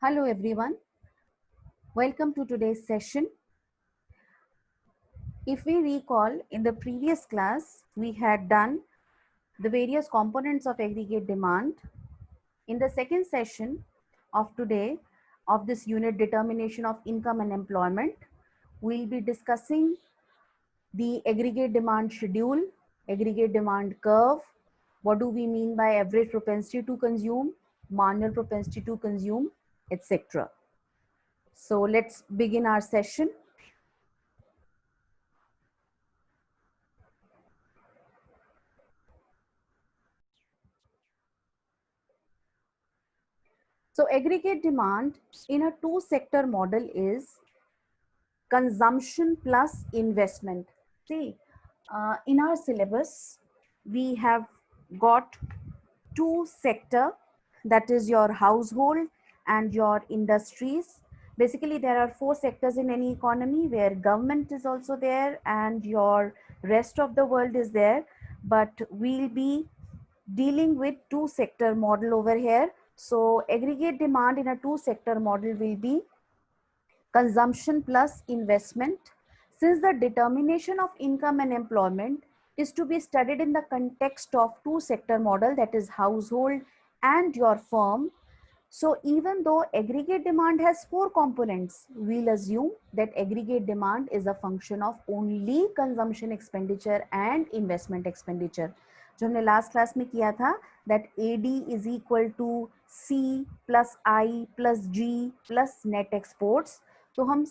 Hello everyone, welcome to today's session. If we recall, in the previous class, we had done the various components of aggregate demand. In the second session of today, of this unit determination of income and employment, we'll be discussing the aggregate demand schedule, aggregate demand curve, what do we mean by average propensity to consume, marginal propensity to consume, etc. So let's begin our session. So aggregate demand in a two-sector model is consumption plus investment. See, in our syllabus, we have got two sector, that is your household and your industries. Basically, there are four sectors in any economy where government is also there and your rest of the world is there. But we'll be dealing with two sector model over here. So aggregate demand in a two sector model will be consumption plus investment. Since the determination of income and employment is to be studied in the context of two sector model, that is household and your firm. So even though aggregate demand has four components, we'll assume that aggregate demand is a function of only consumption expenditure and investment expenditure. जो हमने last class में किया था that AD is equal to C plus I plus G plus net exports. तो हम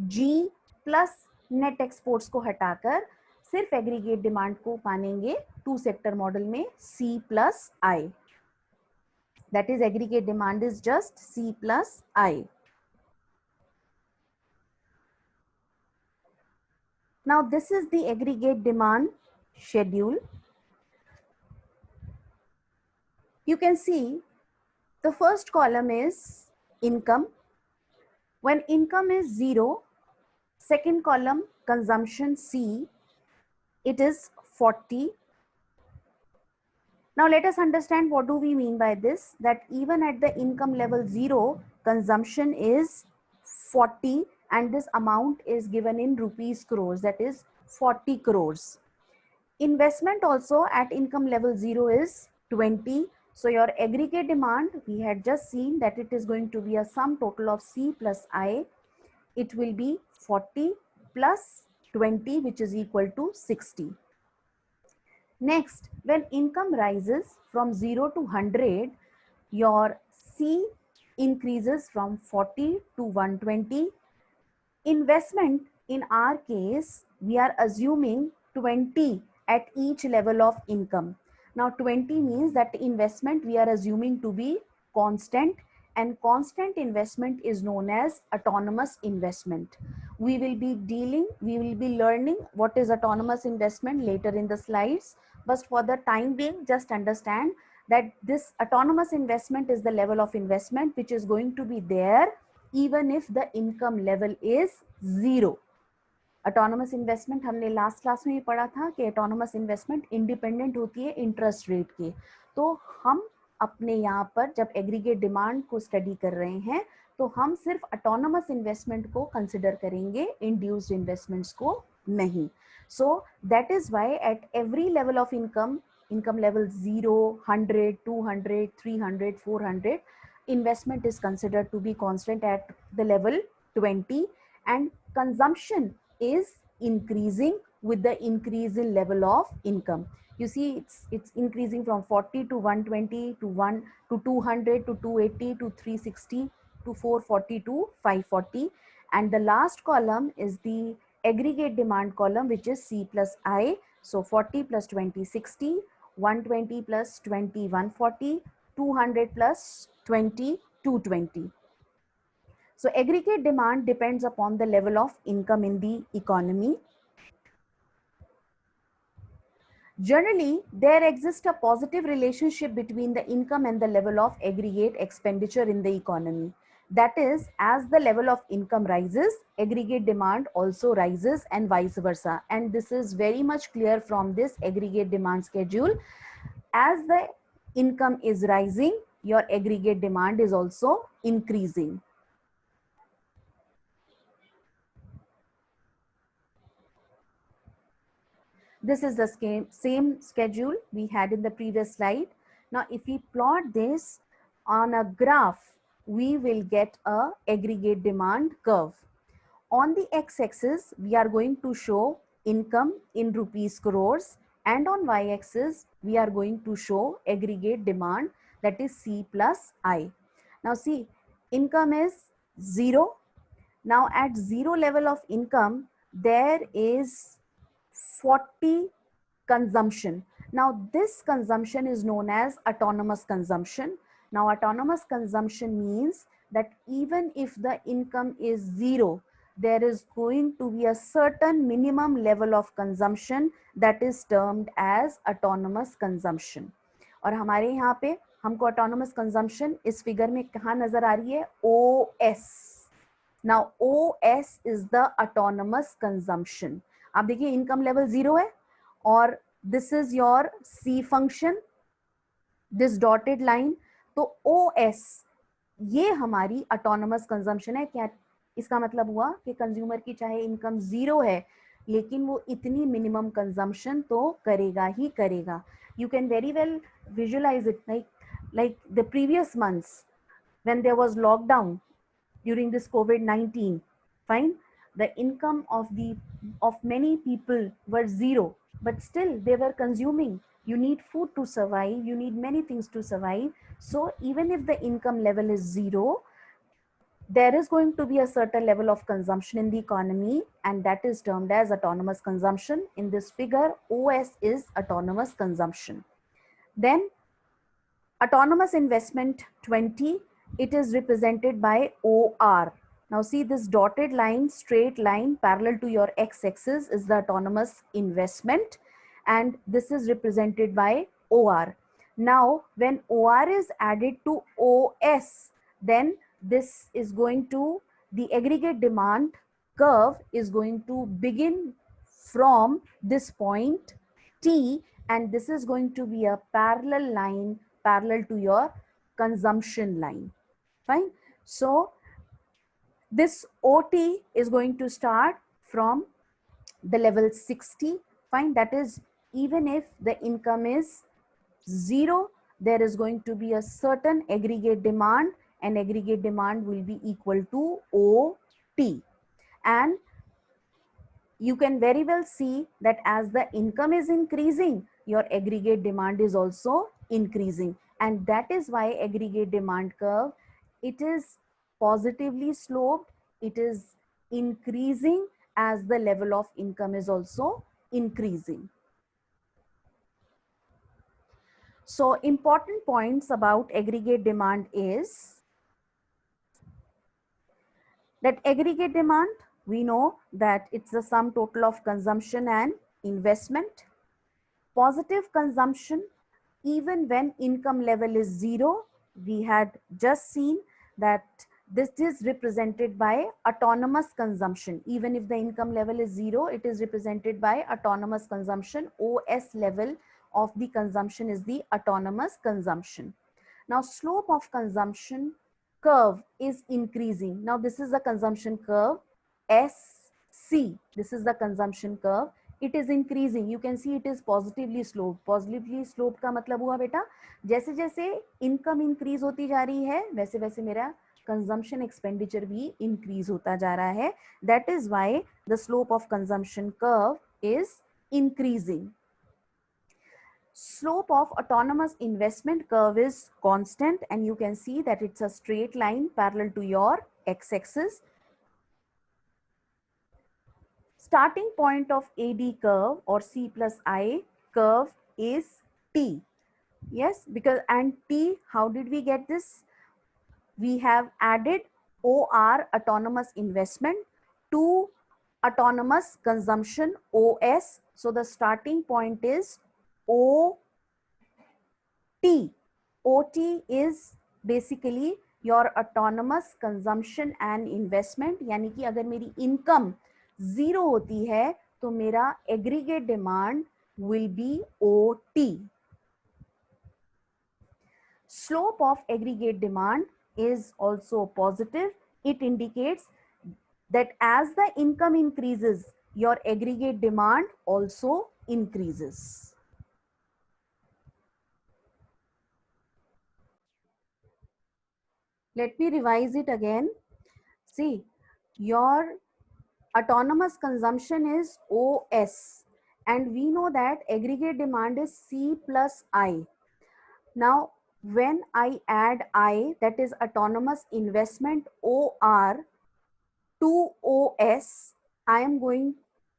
G plus net exports को हटाकर सिर्फ एग्रीगेट डिमांड को मानेंगे टू सेक्टर मॉडल में C plus I. That is, aggregate demand is just C plus I. Now this is the aggregate demand schedule. You can see the first column is income. When income is 0, second column consumption C, it is 40. Now let us understand what do we mean by this, that even at the income level 0, consumption is 40 and this amount is given in rupees crores, that is 40 crores. Investment also at income level 0 is 20. So your aggregate demand, we had just seen that it is going to be a sum total of C plus I. It will be 40 plus 20, which is equal to 60. Next, when income rises from 0 to 100, your C increases from 40 to 120. Investment, in our case, we are assuming 20 at each level of income. Now 20 means that investment we are assuming to be constant, and constant investment is known as autonomous investment. We will be learning what is autonomous investment later in the slides, but for the time being, just understand that this autonomous investment is the level of investment which is going to be there even if the income level is 0. Autonomous investment हमने last class में ही पढ़ा था कि autonomous investment independent होती है interest rate के. तो हम अपने यहाँ पर जब एग्रीगेट डिमांड को स्टडी कर रहे हैं तो हम सिर्फ ऑटोनोमस इन्वेस्टमेंट को कंसिडर करेंगे, इंड्यूस्ड इन्वेस्टमेंट्स को नहीं. So that is why at every level of income level 0, 100, 200, 300, 400, investment is considered to be constant at the level 20, and consumption is increasing with the increase in level of income. You see, it's increasing from 40 to 120 to 1 to 200 to 280 to 360 to 440 to 540, and the last column is the aggregate demand column, which is C plus I. So 40 plus 20, 60, 120 plus 20, 140, 200 plus 20, 220. So aggregate demand depends upon the level of income in the economy. Generally, there exists a positive relationship between the income and the level of aggregate expenditure in the economy. That is, as the level of income rises, aggregate demand also rises and vice versa. And this is very much clear from this aggregate demand schedule. As the income is rising, your aggregate demand is also increasing. This is the same schedule we had in the previous slide. Now, if we plot this on a graph, we will get a aggregate demand curve. On the x-axis, we are going to show income in rupees crores, and on y-axis, we are going to show aggregate demand, that is C plus I. Now see, income is 0. Now at 0 level of income, there is 40 consumption. Now this consumption is known as autonomous consumption. Now autonomous consumption means that even if the income is 0, there is going to be a certain minimum level of consumption that is termed as autonomous consumption. और हमारे यहाँ पे हमको autonomous consumption इस figure में कहाँ नजर आ रही है? OS. Now OS is the autonomous consumption. आप देखिए इनकम लेवल 0 है और this is your C function, this dotted line. तो OS ये हमारी ऑटोनोमस कंजम्पशन है. क्या इसका मतलब हुआ कि कंज्यूमर की चाहे इनकम 0 है लेकिन वो इतनी मिनिमम कंजम्पशन तो करेगा ही करेगा. You can very well visualise it like the previous months when there was lockdown during this COVID-19. Fine, the income of many people were 0, but still they were consuming. You need food to survive, you need many things to survive. So even if the income level is 0, there is going to be a certain level of consumption in the economy, and that is termed as autonomous consumption. In this figure, OS is autonomous consumption. Then autonomous investment 20, it is represented by OR. Now see this dotted line, straight line parallel to your x-axis is the autonomous investment, and this is represented by OR. Now when OR is added to OS, then this is going to, the aggregate demand curve is going to begin from this point T, and this is going to be a parallel line parallel to your consumption line. Fine. So this OT is going to start from the level 60. Fine. That is, even if the income is 0, there is going to be a certain aggregate demand, and aggregate demand will be equal to OT. And you can very well see that as the income is increasing, your aggregate demand is also increasing. And that is why aggregate demand curve, it is positively sloped, it is increasing as the level of income is also increasing. So important points about aggregate demand is that aggregate demand, we know that it's the sum total of consumption and investment. Positive consumption, even when income level is 0, we had just seen that this is represented by autonomous consumption. Even if the income level is 0, it is represented by autonomous consumption. OS level of the consumption is the autonomous consumption. Now slope of consumption curve is increasing. Now this is the consumption curve SC. This is the consumption curve. It is increasing. You can see it is positively sloped. Positively sloped का मतलब हुआ बेटा, जैसे जैसे income increase होती जा रही है वैसे वैसे मेरा consumption expenditure भी increase होता जा रहा है. That is why the slope of consumption curve is increasing. Slope of autonomous investment curve is constant, and you can see that it's a straight line parallel to your x-axis. Starting point of AD curve or C plus I curve is T. Yes, because, and T, how did we get this? We have added OR, autonomous investment, to autonomous consumption OS. So the starting point is OT. OT is basically your autonomous consumption and investment. यानी कि अगर मेरी income 0 होती है तो मेरा aggregate demand will be OT. Slope of aggregate demand is also positive. It indicates that as the income increases, your aggregate demand also increases. Let me revise it again. See, your autonomous consumption is OS, and we know that aggregate demand is C plus I. Now, when I add I, that is autonomous investment OR, to OS, I am going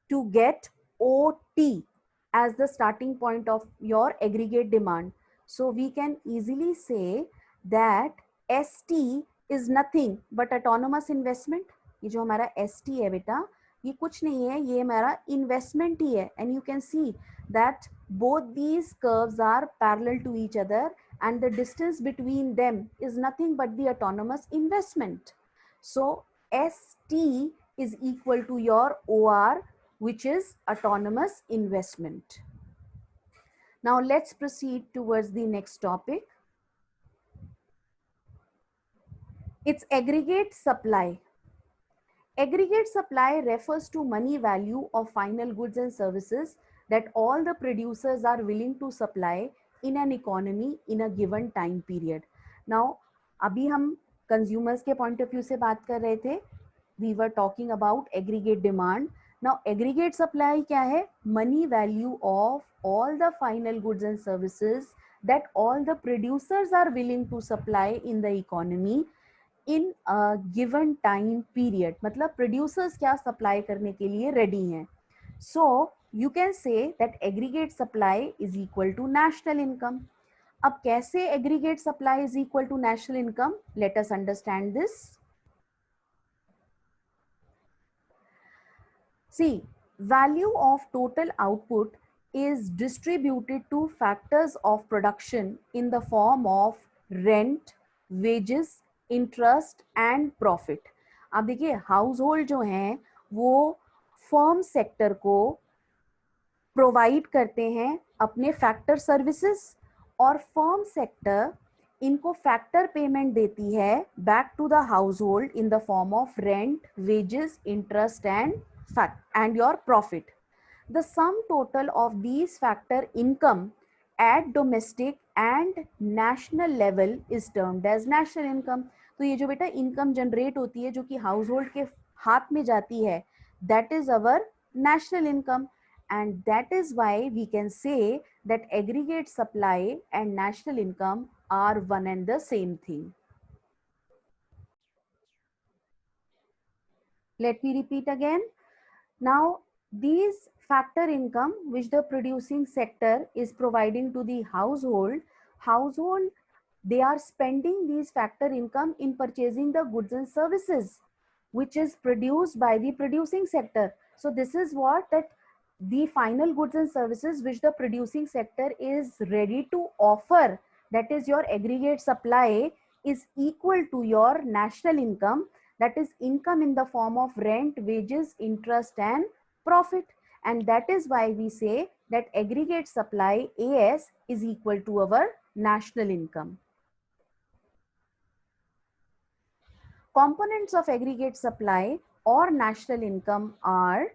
to get OT as the starting point of your aggregate demand. So we can easily say that ST is nothing but autonomous investment. ये जो हमारा ST है बेटा, ये कुछ नहीं है, ये हमारा investment ही है. And you can see that both these curves are parallel to each other, and the distance between them is nothing but the autonomous investment. So ST is equal to your OR, which is autonomous investment. Now let's proceed towards the next topic. It's aggregate supply. Aggregate supply refers to money value of final goods and services that all the producers are willing to supply in an economy in a given time period. Now, अभी हम consumers के point of view से बात कर रहे थे. We were talking about aggregate demand. Now, aggregate supply क्या है? Money value of all the final goods and services that all the producers are willing to supply in the economy in a given time period. मतलब producers क्या supply करने के लिए ready हैं. So you can say that aggregate supply is equal to national income. अब कैसे aggregate supply is equal to national income? Let us understand this. See, value of total output is distributed to factors of production in the form of rent, wages, interest and profit. अब देखिए household जो हैं वो firm sector को provide करते हैं अपने factor services, और फर्म सेक्टर इनको फैक्टर पेमेंट देती है back to the household in the form of rent, wages, interest and your profit. The sum total of these factor income at domestic and national level is termed as national income. तो ये जो बेटा income generate होती है जो कि house hold के हाथ में जाती है, that is our national income, and that is why we can say that aggregate supply and national income are one and the same thing. Let me repeat again. Now, these factor income which the producing sector is providing to the household, they are spending these factor income in purchasing the goods and services which is produced by the producing sector. So this is what that the final goods and services which the producing sector is ready to offer, that is your aggregate supply, is equal to your national income, that is income in the form of rent, wages, interest and profit. And that is why we say that aggregate supply AS is equal to our national income. Components of aggregate supply or national income are: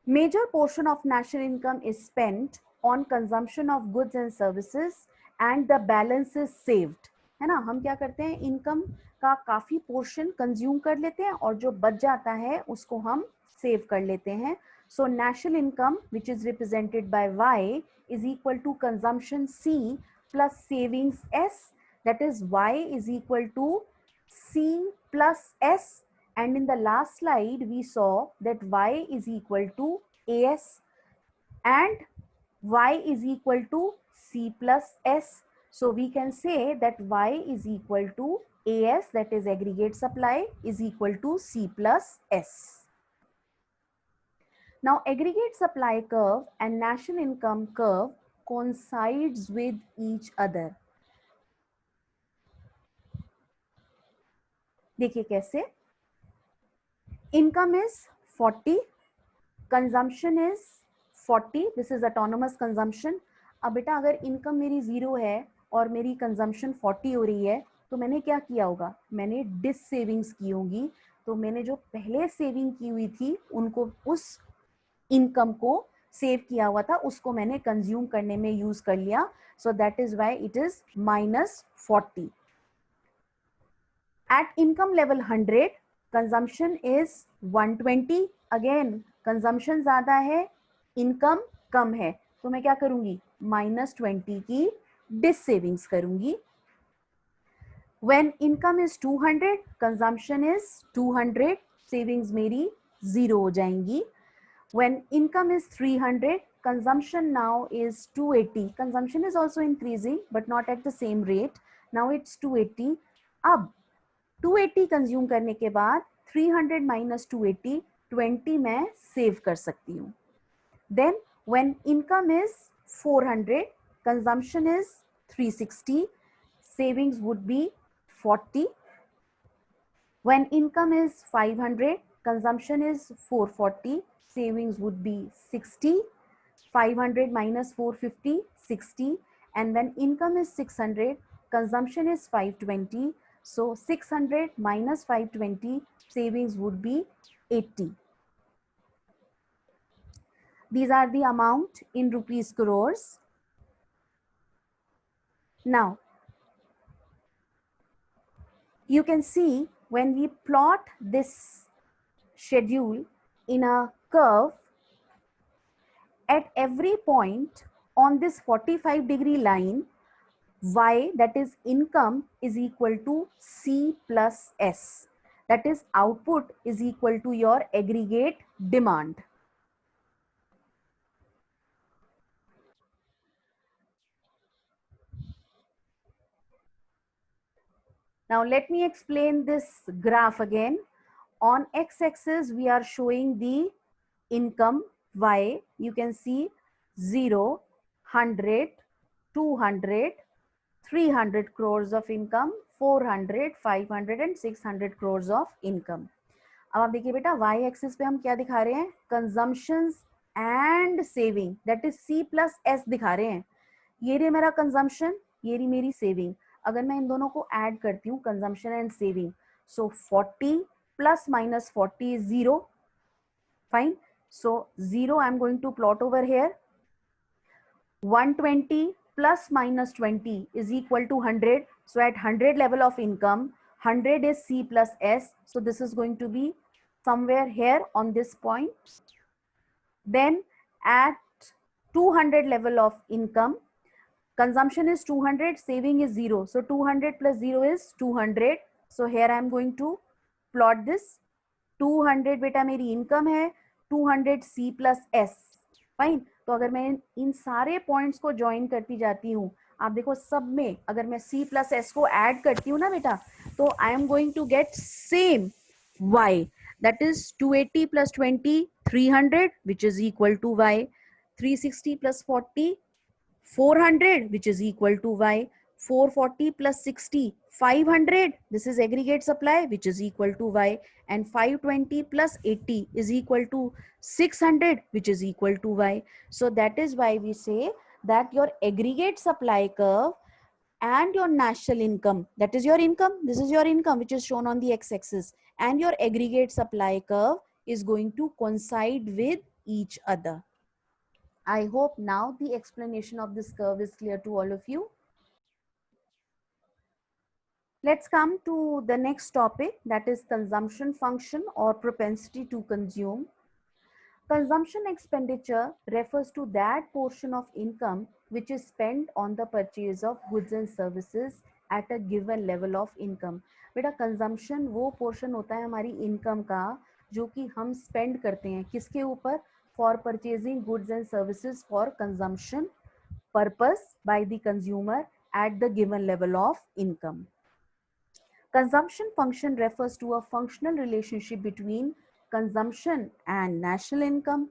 major portion of national income is spent on consumption of goods and services and the balance is saved. है ना, हम क्या करते हैं, income का काफी portion consume कर लेते हैं और जो बच जाता है उसको हम सेव कर लेते हैं. So national income, which is represented by Y, is equal to consumption C plus savings S, that is Y is equal to C plus S. And in the last slide, we saw that Y is equal to AS and Y is equal to C plus S. So we can say that Y is equal to AS, that is aggregate supply, is equal to C plus S. Now aggregate supply curve and national income curve coincides with each other. देखिए कैसे, income is 40, consumption is 40, this is autonomous consumption. अब बेटा अगर income मेरी 0 है और मेरी consumption 40 हो रही है, तो मैंने क्या किया होगा, मैंने डिस सेविंग्स की होंगी। तो मैंने जो पहले सेविंग की हुई थी उनको, उस इनकम को सेव किया हुआ था उसको मैंने कंज्यूम करने में यूज कर लिया. So that is why it is -40. At income level 100, consumption is 120. Again, consumption ज्यादा है, income कम है, तो मैं क्या करूंगी, -20 की डिस सेविंग्स करूंगी. When income is 200, consumption is 200, savings मेरी 0 हो जाएंगी. When income is 300, consumption now is 280. Consumption is also increasing but not at the same rate. Now it's 280. अब 280 कंज्यूम करने के बाद 300 माइनस 280, 20 मैं सेव कर सकती हूँ. Then when income is 400, consumption is 360, savings would be 40. When income is 500, consumption is 440, savings would be 60. 500 minus 450, 60. And when income is 600, consumption is 520. So 600 minus 520, savings would be 80. These are the amount in rupees crores. Now, you can see when we plot this schedule in a curve, at every point on this 45-degree line, Y, that is income, is equal to C plus S. That is output is equal to your aggregate demand. Now let me explain this graph again. On x-axis we are showing the income Y. You can see 0, 100, 200, 300 crores of income, 400, 500 and 600 crores of income. अब आप देखिए बेटा, y axis पे हम क्या दिखा रहे हैं, consumptions and saving, that is C plus S दिखा रहे हैं. ये रही मेरा कंजम्पशन, ये रही मेरी सेविंग. अगर मैं इन दोनों को ऐड करती हूँ, consumption and saving, so 40 plus minus 40 is 0. Fine. So 0 I'm going to plot over here. 120 plus minus 20 is equal to 100. So at 100 level of income, 100 is C plus S. So this is going to be somewhere here on this point. Then at 200 level of income, consumption is 200, saving is 0. So 200 plus 0 is 200. So here I am going to plot this. 200 बेटा मेरी income है, 200 C plus S. Fine. तो अगर मैं इन सारे points को join करती जाती हूँ, आप देखो सब में अगर मैं C plus S को ऐड करती हूँ ना बेटा, तो I am going to get same Y. That is 280 plus 20, 300, which is equal to Y. 360 plus 40, 400, which is equal to Y. 440 plus 60, 500. This is aggregate supply, which is equal to Y. And 520 plus 80 is equal to 600, which is equal to Y. So that is why we say that your aggregate supply curve and your national income, that is your income, this is your income which is shown on the x-axis, and your aggregate supply curve is going to coincide with each other. I hope now the explanation of this curve is clear to all of you. Let's come to the next topic, that is consumption function or propensity to consume. Consumption expenditure refers to that portion of income which is spent on the purchase of goods and services at a given level of income. बेटा consumption वो portion होता है हमारी income का जो कि हम spend करते हैं किसके ऊपर, for purchasing goods and services for consumption purpose by the consumer at the given level of income. Consumption function refers to a functional relationship between consumption and national income.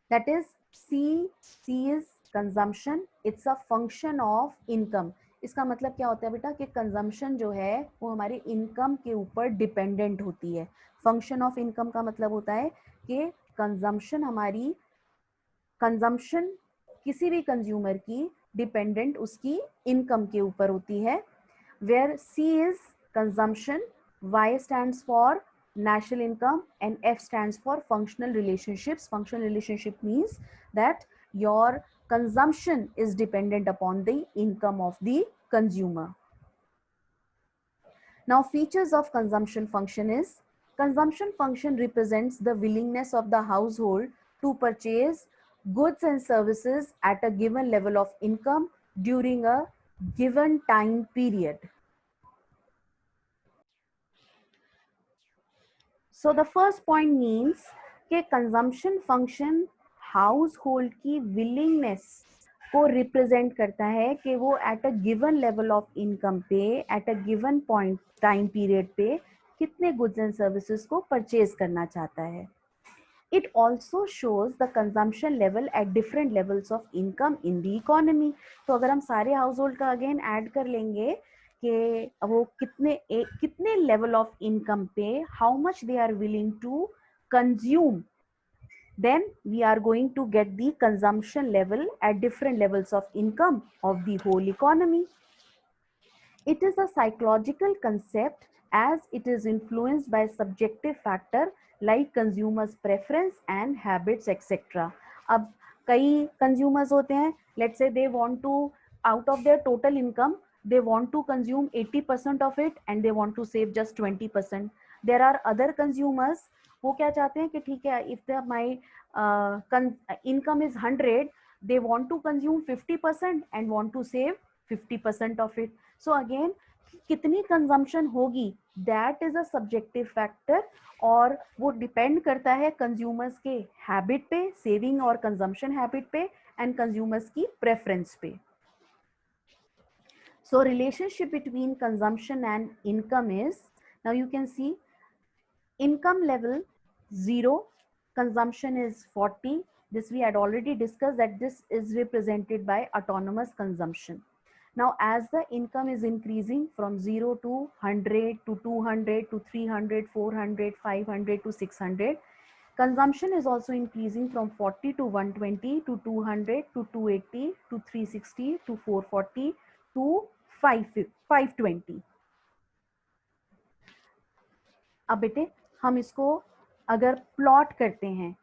That is, C is consumption, it's a function of income. इसका मतलब क्या होता है बेटा कि consumption जो है वो हमारे इनकम के ऊपर डिपेंडेंट होती है. फंक्शन ऑफ इनकम का मतलब होता है कि कंजम्पशन हमारी, कंजम्पशन किसी भी कंज्यूमर की डिपेंडेंट उसकी इनकम के ऊपर होती है, where C is consumption, Y stands for national income and F stands for functional relationships. Functional relationship means that your consumption is dependent upon the income of the consumer. Now features of consumption function is, consumption function represents the willingness of the household to purchase goods and services at a given level of income during a given time period. So the first point means कि consumption function household की willingness को represent करता है कि वो at a given level of income पे at a given point time period पे कितने goods and services को purchase करना चाहता है. It also shows the consumption level at different levels of income in the economy. तो अगर हम सारे household का again add कर लेंगे कि वो कितने level of income पे how much they are willing to consume, then we are going to get the consumption level at different levels of income of the whole economy. It is a psychological concept as it is influenced by subjective factor like consumers preference and habits etc. अब कई consumers होते हैं, let's say they want to, out of their total income they want to consume 80% of it and they want to save just 20%. There are other consumers वो क्या चाहते हैं कि ठीक है, if the my income is 100, they want to consume 50% and want to save 50% of it. So again कितनी consumption होगी that is a subjective factor और वो डिपेंड करता है कंज्यूमर्स के हैबिट पे, सेविंग और कंजम्पशन हैबिट पे एंड कंज्यूमर्स की प्रेफरेंस पे. So relationship between consumption and income is, now you can see income level 0, consumption is 40. This we had already discussed that this is represented by autonomous consumption. Now as the income is increasing from 0 to 100 to 200 to 300, 400, 500 to 600, consumption is also increasing from 40 to 120 to 200 to 280 to 360 to 440 to 520. अब बेटे हम इसको अगर plot करते हैं,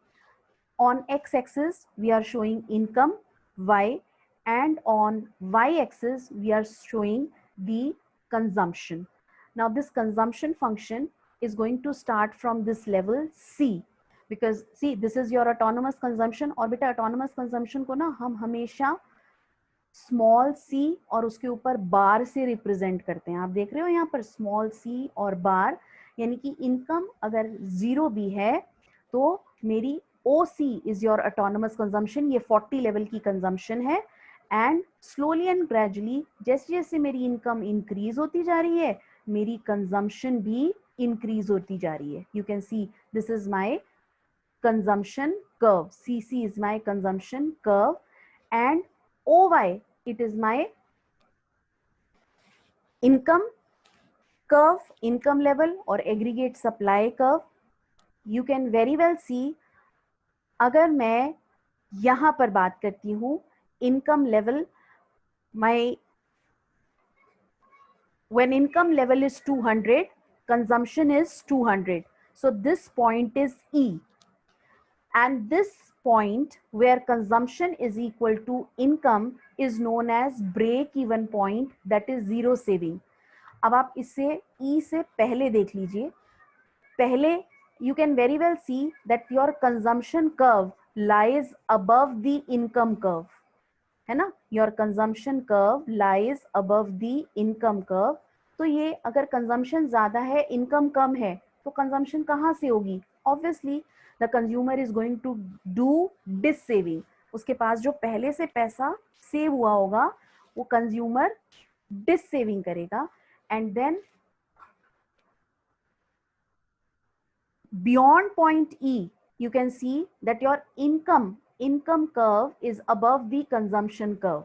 on x axis we are showing income y and on y axis we are showing the consumption. Now this consumption function is going to start from this level C because see this is your autonomous consumption और बेटा autonomous consumption को ना हम हमेशा small c और उसके ऊपर बार से रिप्रेजेंट करते हैं. आप देख रहे हो यहाँ पर स्मॉल c और बार, यानी कि इनकम अगर 0 भी है तो मेरी OC is your autonomous consumption, ये 40 लेवल की कंजम्पशन है एंड स्लोली एंड ग्रेजुअली जैसे जैसे मेरी इनकम इंक्रीज होती जा रही है मेरी कंजम्पशन भी इंक्रीज होती जा रही है. You can see this is my consumption curve, CC is my consumption curve and OY it is my income curve, income level or aggregate supply curve. You can very well see अगर मैं यहाँ पर बात करती हूँ income level, my when income level is 200, consumption is 200. So this point is E. And this point where consumption is equal to income is known as break even point, that is zero saving. अब आप इसे E से पहले देख लीजिए. पहले you can very well see that your consumption curve lies above the income curve, है ना? Your consumption curve lies above the income curve. तो ये अगर consumption ज़्यादा है, income कम है, तो consumption कहाँ से होगी? Obviously the consumer is going to do dis saving. उसके पास जो पहले से पैसा सेव हुआ होगा वो consumer dis saving करेगा and then beyond point E you can see that your income curve is above the consumption curve.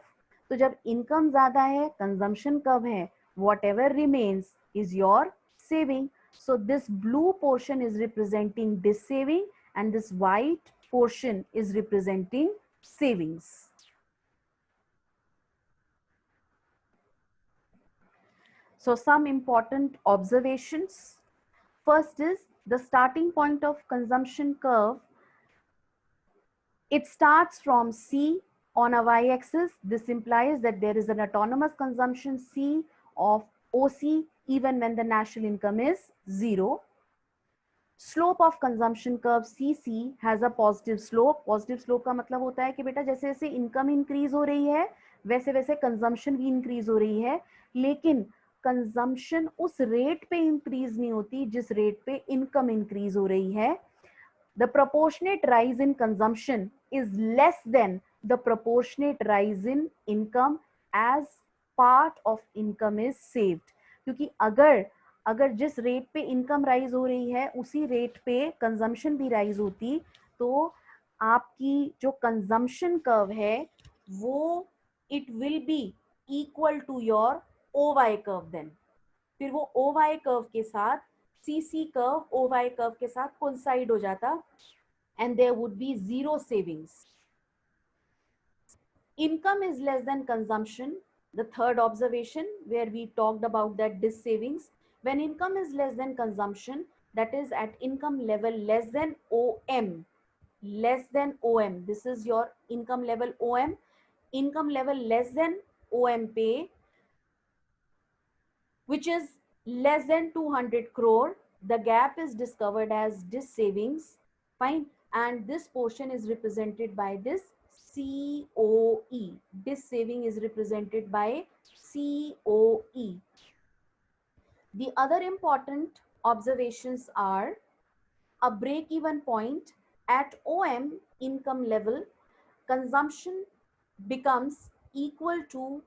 तो जब income ज़्यादा है, consumption कम है, whatever remains is your saving. So this blue portion is representing this saving and this white portion is representing savings. So some important observations. First is the starting point of consumption curve. It starts from C on a y-axis. This implies that there is an autonomous consumption C of OC even when the national income is 0. Slope of consumption curve CC has a positive slope. Positive slope का मतलब होता है कि बेटा जैसे जैसे income increase हो रही है वैसे वैसे कंजम्पशन भी इंक्रीज हो रही है, लेकिन कंजम्पशन उस रेट पे इंक्रीज नहीं होती जिस रेट पे इनकम इंक्रीज हो रही है. The proportionate rise in consumption is less than the proportionate rise in income as part of income is saved. क्योंकि अगर जिस रेट पे इनकम राइज हो रही है उसी रेट पे कंजम्पशन भी राइज होती तो आपकी जो कंजम्पशन कर्व है वो it will be equal to your OY curve. Then फिर वो OY कर्व के साथ CC कर्व OY कर्व के साथ कोइंसाइड हो जाता and there would be zero savings. Income is less than consumption. The third observation where we talked about that this savings. When income is less than consumption, that is at income level less than OM. Less than OM. This is your income level OM. Income level less than OM pay, which is less than 200 crore. The gap is discovered as this savings. Fine. And this portion is represented by this COE. This saving is represented by COE. The other important observations are a break-even point at OM income level, consumption becomes equal to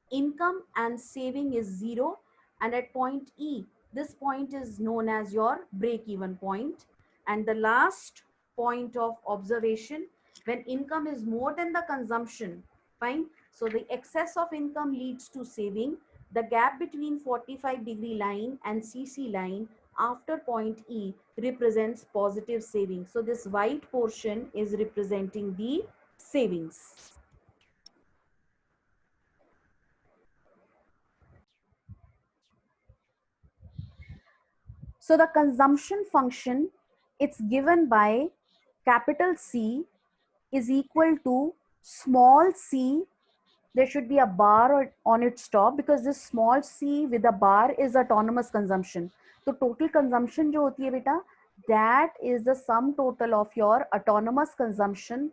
income and saving is 0, and at point E, this point is known as your break-even point. And the last point of observation, when income is more than the consumption, fine, so the excess of income leads to saving. The gap between 45-degree line and CC line after point E represents positive savings. So this white portion is representing the savings. So the consumption function, it's given by capital C is equal to small c. There should be a bar on its top because this small c with a bar is autonomous consumption. So total consumption जो होती है बेटा, that is the sum total of your autonomous consumption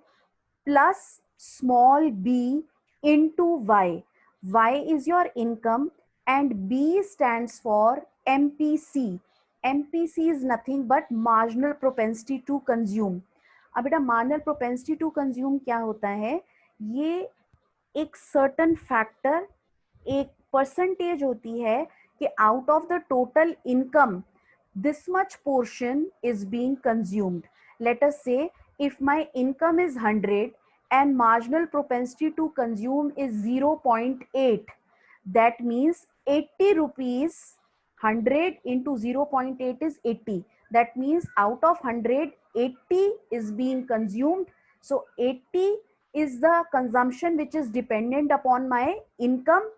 plus small b into y. Y is your income and B stands for MPC. MPC is nothing but marginal propensity to consume. अब बेटा marginal propensity to consume क्या होता है? ये एक certain factor, एक percentage होती है कि out of the total income this much portion is being consumed. Let us say if my income is 100 and marginal propensity to consume is 0.8, that means 80 rupees, 100 into 0.8 is 80. That means out of 100, 80 is being consumed. So 80 is the consumption which is dependent upon my income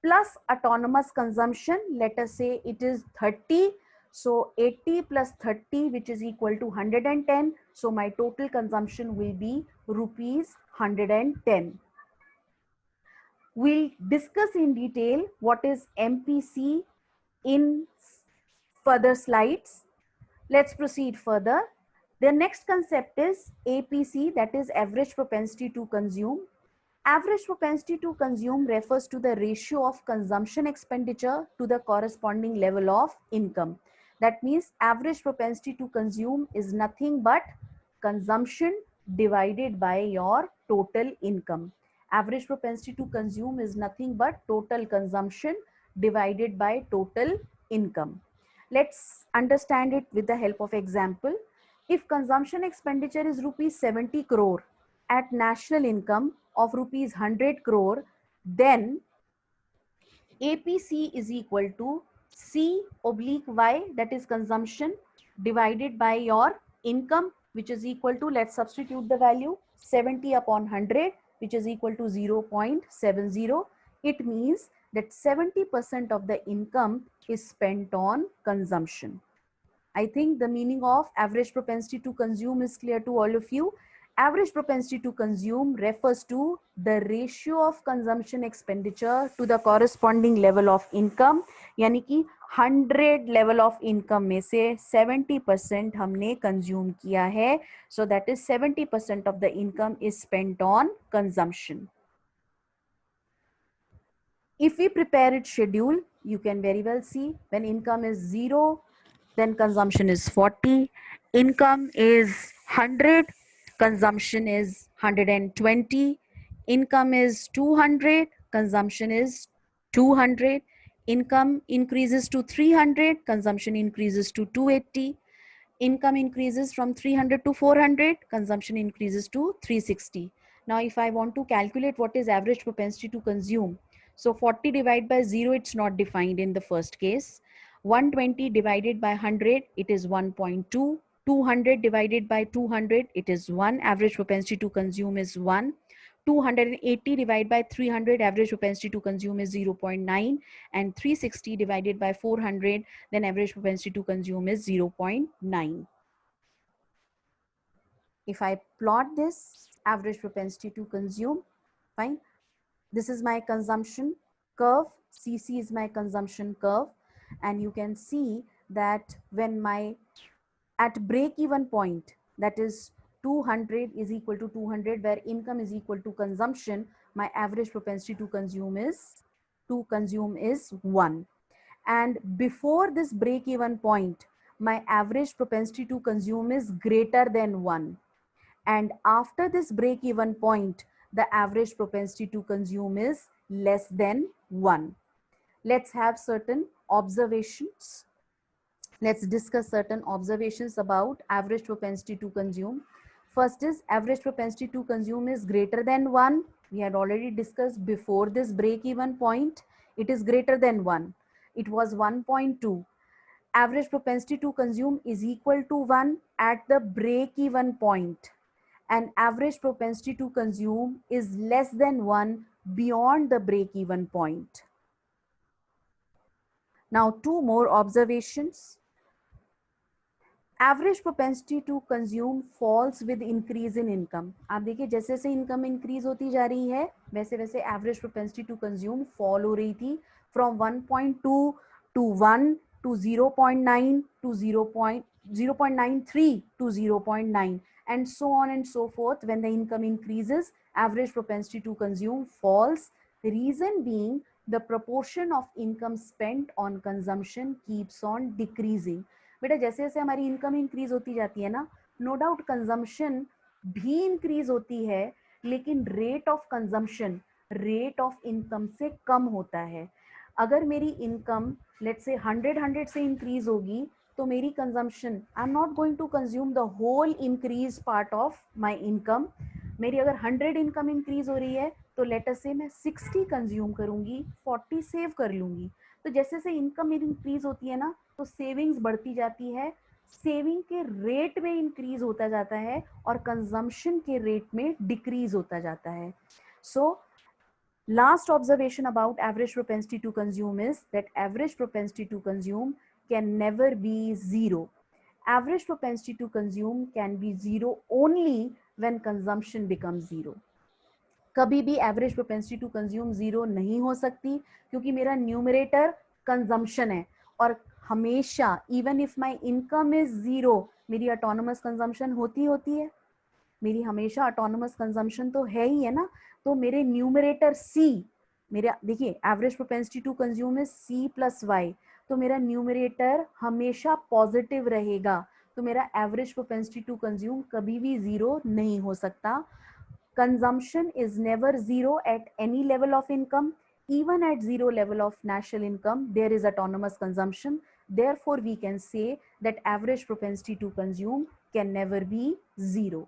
plus autonomous consumption. Let us say it is 30. So 80 plus 30, which is equal to 110. So my total consumption will be rupees 110. We'll discuss in detail what is MPC in further slides. Let's proceed further. The next concept is APC, that is average propensity to consume. Average propensity to consume refers to the ratio of consumption expenditure to the corresponding level of income. That means average propensity to consume is nothing but consumption divided by your total income. Average propensity to consume is nothing but total consumption divided by total income. Let's understand it with the help of example. If consumption expenditure is rupees 70 crore at national income of rupees 100 crore, then APC is equal to C oblique Y, that is consumption, divided by your income, which is equal to, let's substitute the value, 70 upon 100, which is equal to 0.70. It means that 70% of the income is spent on consumption. I think the meaning of average propensity to consume is clear to all of you. Average propensity to consume refers to the ratio of consumption expenditure to the corresponding level of income. यानी कि 100 level of income में से 70% हमने consume किया है. So that is 70% of the income is spent on consumption. If we prepare its schedule, you can very well see when income is 0, then consumption is 40, income is 100, consumption is 120, income is 200, consumption is 200, income increases to 300, consumption increases to 280, income increases from 300 to 400, consumption increases to 360. Now, if I want to calculate what is average propensity to consume, so 40 divided by 0, it's not defined in the first case. 120 divided by 100, it is 1.2. 200 divided by 200, it is 1. Average propensity to consume is 1. 280 divided by 300, average propensity to consume is 0.9, and 360 divided by 400, then average propensity to consume is 0.9. If I plot this average propensity to consume, fine, this is my consumption curve, CC is my consumption curve, and you can see that when my at break even point, that is 200 is equal to 200, where income is equal to consumption, my average propensity to consume is 1. And before this break even point, my average propensity to consume is greater than 1. And after this break even point, the average propensity to consume is less than 1. Let's have certain observations. Let's discuss certain observations about average propensity to consume. First is average propensity to consume is greater than 1. We had already discussed before this break even point, it is greater than 1. It was 1.2. Average propensity to consume is equal to 1 at the break even point. And average propensity to consume is less than 1 beyond the break even point. Now, two more observations. Average propensity to consume falls with increase in income. आप देखिए जैसे जैसे income increase होती जा रही है वैसे वैसे average propensity to consume fall हो रही थी from 1.2 to 1 to 0.9 to 0.93 to 0.9 and so on and so forth. When the income increases, average propensity to consume falls. The reason being the proportion of income spent on consumption keeps on decreasing. बेटा जैसे जैसे हमारी income increase होती जाती है ना, no doubt consumption भी increase होती है, लेकिन rate of consumption rate of income से कम होता है. अगर मेरी इनकम लेट्स से 100 से इंक्रीज होगी तो मेरी consumption, I am not going to consume the whole increase part of my income. मेरी अगर 100 इनकम इंक्रीज हो रही है तो लेट अस से मैं 60 कंज्यूम करूंगी, 40 सेव कर लूंगी. तो जैसे जैसे इनकम मेरी इंक्रीज होती है ना तो सेविंग्स बढ़ती जाती है, सेविंग के रेट में इंक्रीज होता जाता है और कंजम्पशन के रेट में डिक्रीज होता जाता है. सो last observation about average propensity to consume is that average propensity to consume can never be zero. Average propensity to consume can be zero only when consumption becomes zero. कभी भी average propensity to consume zero नहीं हो सकती क्योंकि मेरा numerator consumption है और हमेशा even if my income is zero मेरी ऑटोनोमस कंजम्पशन होती है. मेरी हमेशा ऑटोनोमस कंजम्पशन तो है ही है ना. तो मेरे न्यूमरेटर सी, मेरा देखिए average propensity to consume is C plus Y, तो मेरा न्यूमरेटर हमेशा पॉजिटिव रहेगा. तो मेरा एवरेज प्रोपेंसिटी टू कंज्यूम कभी भी जीरो नहीं हो सकता. Consumption is never zero at any level of income. Even at zero level of national income, there is autonomous consumption. Therefore, we can say that average propensity to consume can never be zero.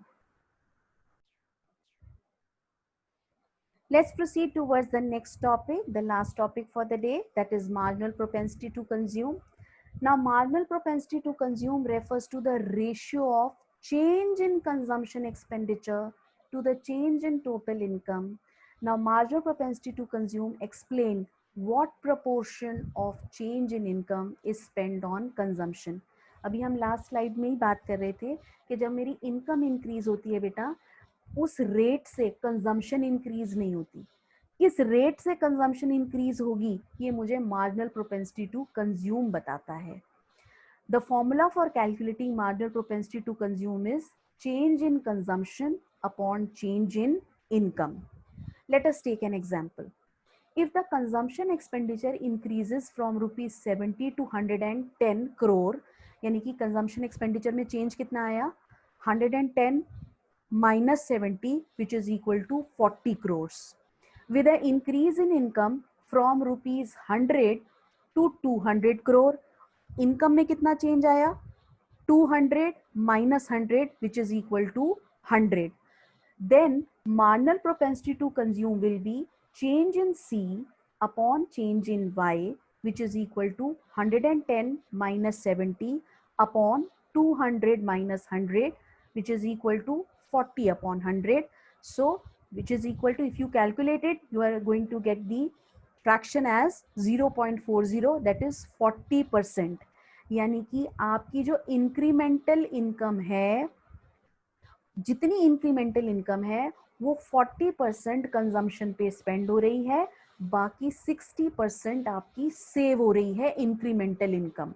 Let's proceed towards the next topic, the last topic for the day, that is marginal propensity to consume. Now, marginal propensity to consume refers to the ratio of change in consumption expenditure to the change in total income. Now, marginal propensity to consume explain what proportion of change in income is spent on consumption. अभी हम last slide में ही बात कर रहे थे कि जब मेरी इनकम इंक्रीज होती है बेटा, उस रेट से कंजम्पशन इंक्रीज नहीं होती. किस रेट से कंजम्पशन इंक्रीज होगी ये मुझे मार्जिनल प्रोपेंसिटी टू कंज्यूम बताता है. The formula for calculating marginal propensity to consume is change in consumption upon change in income. Let us take an example. If the consumption expenditure increases from rupees 70 to 110 crore, यानी कि consumption expenditure में change कितना आया, 110 minus 70 which is equal to 40 crores. With an increase in income from rupees 100 to 200 crore, income में कितना change आया, 200 minus 100 which is equal to 100. Then marginal propensity to consume will be change in C upon change in Y which is equal to 110 minus 70 upon 200 minus 100 which is equal to 40 upon 100. So which is equal to, if you calculate it, you are going to get the fraction as 0.40, that is 40%. यानी कि आपकी जो incremental income है, जितनी incremental income है वो 40% consumption पे spend हो रही है, बाकी 60% आपकी सेव हो रही है incremental income.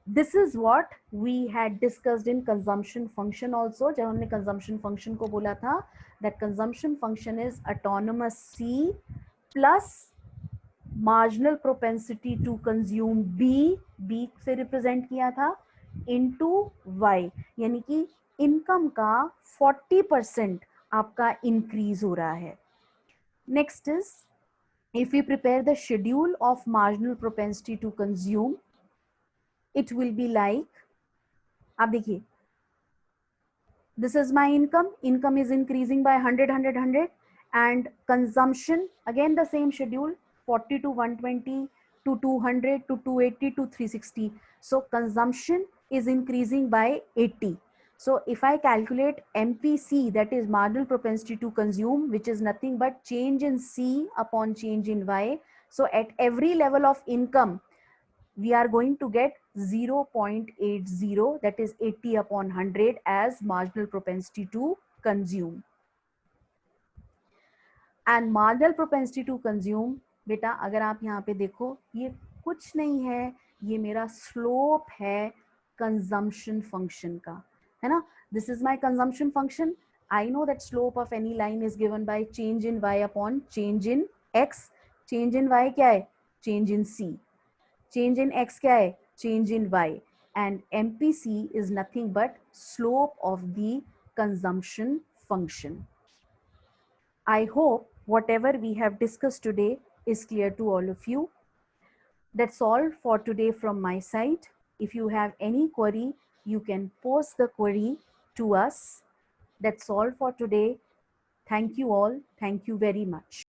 This is what we had discussed in consumption function also. जब हमने कंजम्पशन फंक्शन को बोला था that consumption function is autonomous C plus marginal propensity to consume B से रिप्रेजेंट किया था इनटू वाई, यानी कि इनकम का 40% आपका इंक्रीज हो रहा है. Next is, if you prepare the schedule of marginal propensity to consume, it will be like, आप देखिए, this is my income is increasing by 100 and consumption again the same schedule, 40 to 120 to 200 to 280 to 360. So consumption is increasing by 80. So if I calculate MPC, that is marginal propensity to consume, which is nothing but change in C upon change in Y. So at every level of income we are going to get 0.80, that is 80 upon 100 as marginal propensity to consume. And marginal propensity to consume, बेटा अगर आप यहाँ पे देखो, ये कुछ नहीं है, ये मेरा स्लोप है कंजम्पशन फंक्शन का, है ना. This is my consumption function. I know that slope of any line is given by change in y upon change in x. Change in y क्या है, change in c. Change in x क्या है, change in y. And MPC is nothing but slope of the consumption function. I hope whatever we have discussed today is clear to all of you. That's all for today from my side. If you have any query, you can post the query to us. That's all for today. Thank you all. Thank you very much.